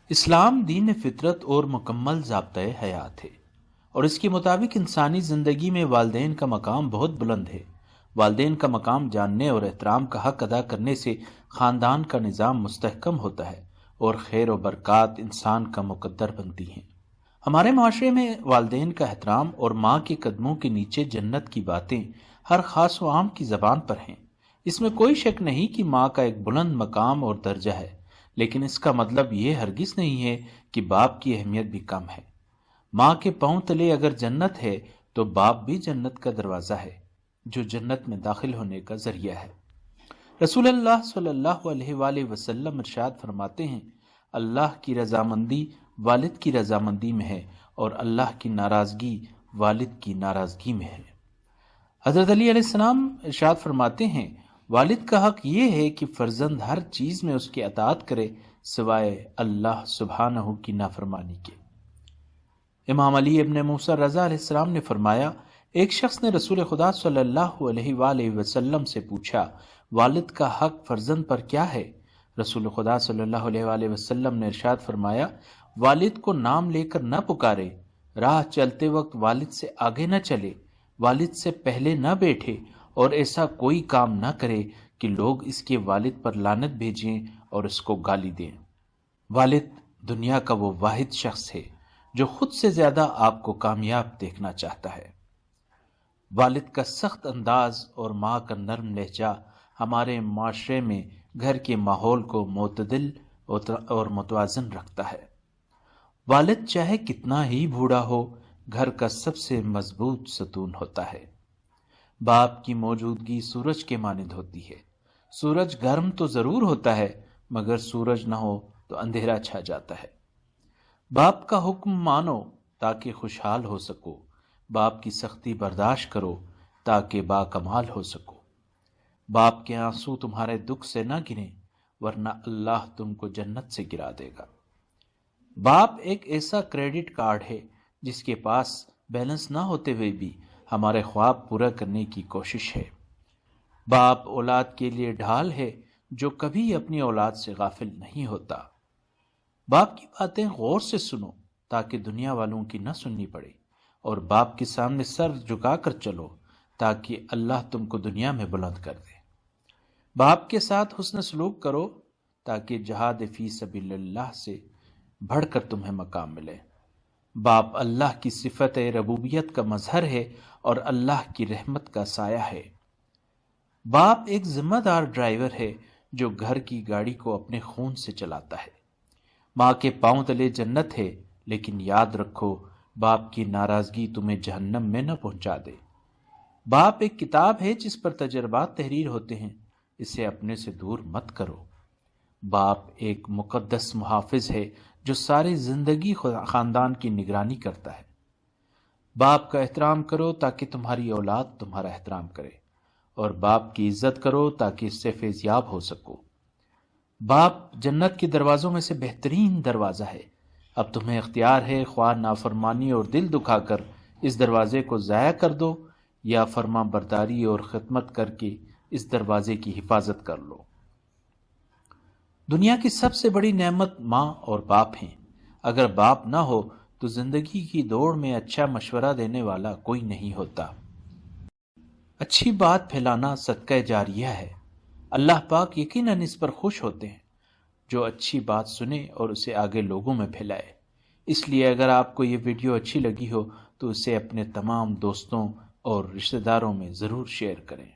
اسلام دین فطرت اور مکمل ضابطۂ حیات ہے، اور اس کے مطابق انسانی زندگی میں والدین کا مقام بہت بلند ہے۔ والدین کا مقام جاننے اور احترام کا حق ادا کرنے سے خاندان کا نظام مستحکم ہوتا ہے اور خیر و برکات انسان کا مقدر بنتی ہیں۔ ہمارے معاشرے میں والدین کا احترام اور ماں کے قدموں کے نیچے جنت کی باتیں ہر خاص و عام کی زبان پر ہیں۔ اس میں کوئی شک نہیں کہ ماں کا ایک بلند مقام اور درجہ ہے، لیکن اس کا مطلب یہ ہرگز نہیں ہے کہ باپ کی اہمیت بھی کم ہے۔ ماں کے پاؤں تلے اگر جنت ہے تو باپ بھی جنت کا دروازہ ہے، جو جنت میں داخل ہونے کا ذریعہ ہے۔ رسول اللہ صلی اللہ علیہ وآلہ وسلم ارشاد فرماتے ہیں، اللہ کی رضامندی والد کی رضامندی میں ہے، اور اللہ کی ناراضگی والد کی ناراضگی میں ہے۔ حضرت علی علیہ السلام ارشاد فرماتے ہیں، والد کا حق یہ ہے کہ فرزند ہر چیز میں اس کی اطاعت کرے سوائے اللہ سبحانہ کی نافرمانی کے۔ امام علی ابن موسیٰ رضا علیہ السلام نے فرمایا، ایک شخص نے رسول خدا صلی اللہ علیہ وآلہ وسلم سے پوچھا، والد کا حق فرزند پر کیا ہے؟ رسول خدا صلی اللہ علیہ وآلہ وسلم نے ارشاد فرمایا، والد کو نام لے کر نہ پکارے، راہ چلتے وقت والد سے آگے نہ چلے، والد سے پہلے نہ بیٹھے، اور ایسا کوئی کام نہ کرے کہ لوگ اس کے والد پر لعنت بھیجیں اور اس کو گالی دیں۔ والد دنیا کا وہ واحد شخص ہے جو خود سے زیادہ آپ کو کامیاب دیکھنا چاہتا ہے۔ والد کا سخت انداز اور ماں کا نرم لہجہ ہمارے معاشرے میں گھر کے ماحول کو معتدل اور متوازن رکھتا ہے۔ والد چاہے کتنا ہی بوڑھا ہو، گھر کا سب سے مضبوط ستون ہوتا ہے۔ باپ کی موجودگی سورج کے مانند ہوتی ہے۔ سورج گرم تو ضرور ہوتا ہے، مگر سورج نہ ہو تو اندھیرا چھا جاتا ہے۔ باپ کا حکم مانو تاکہ خوشحال ہو سکو، باپ کی سختی برداشت کرو تاکہ باکمال ہو سکو۔ باپ کے آنسو تمہارے دکھ سے نہ گریں، ورنہ اللہ تم کو جنت سے گرا دے گا۔ باپ ایک ایسا کریڈٹ کارڈ ہے جس کے پاس بیلنس نہ ہوتے ہوئے بھی ہمارے خواب پورا کرنے کی کوشش ہے۔ باپ اولاد کے لیے ڈھال ہے جو کبھی اپنی اولاد سے غافل نہیں ہوتا۔ باپ کی باتیں غور سے سنو تاکہ دنیا والوں کی نہ سننی پڑے، اور باپ کے سامنے سر جھکا کر چلو تاکہ اللہ تم کو دنیا میں بلند کر دے۔ باپ کے ساتھ حسن سلوک کرو تاکہ جہاد فی سبیل اللہ سے بڑھ کر تمہیں مقام ملے۔ باپ اللہ کی صفت ربوبیت کا مظہر ہے اور اللہ کی رحمت کا سایہ ہے۔ باپ ایک ذمہ دار ڈرائیور ہے جو گھر کی گاڑی کو اپنے خون سے چلاتا ہے۔ ماں کے پاؤں تلے جنت ہے، لیکن یاد رکھو باپ کی ناراضگی تمہیں جہنم میں نہ پہنچا دے۔ باپ ایک کتاب ہے جس پر تجربات تحریر ہوتے ہیں، اسے اپنے سے دور مت کرو۔ باپ ایک مقدس محافظ ہے جو ساری زندگی خاندان کی نگرانی کرتا ہے۔ باپ کا احترام کرو تاکہ تمہاری اولاد تمہارا احترام کرے، اور باپ کی عزت کرو تاکہ اس سے فیضیاب ہو سکو۔ باپ جنت کے دروازوں میں سے بہترین دروازہ ہے۔ اب تمہیں اختیار ہے، خواہ نافرمانی اور دل دکھا کر اس دروازے کو ضائع کر دو، یا فرما برداری اور خدمت کر کے اس دروازے کی حفاظت کر لو۔ دنیا کی سب سے بڑی نعمت ماں اور باپ ہیں۔ اگر باپ نہ ہو تو زندگی کی دوڑ میں اچھا مشورہ دینے والا کوئی نہیں ہوتا۔ اچھی بات پھیلانا صدقہ جاریہ ہے۔ اللہ پاک یقیناً اس پر خوش ہوتے ہیں جو اچھی بات سنے اور اسے آگے لوگوں میں پھیلائے۔ اس لیے اگر آپ کو یہ ویڈیو اچھی لگی ہو تو اسے اپنے تمام دوستوں اور رشتہ داروں میں ضرور شیئر کریں۔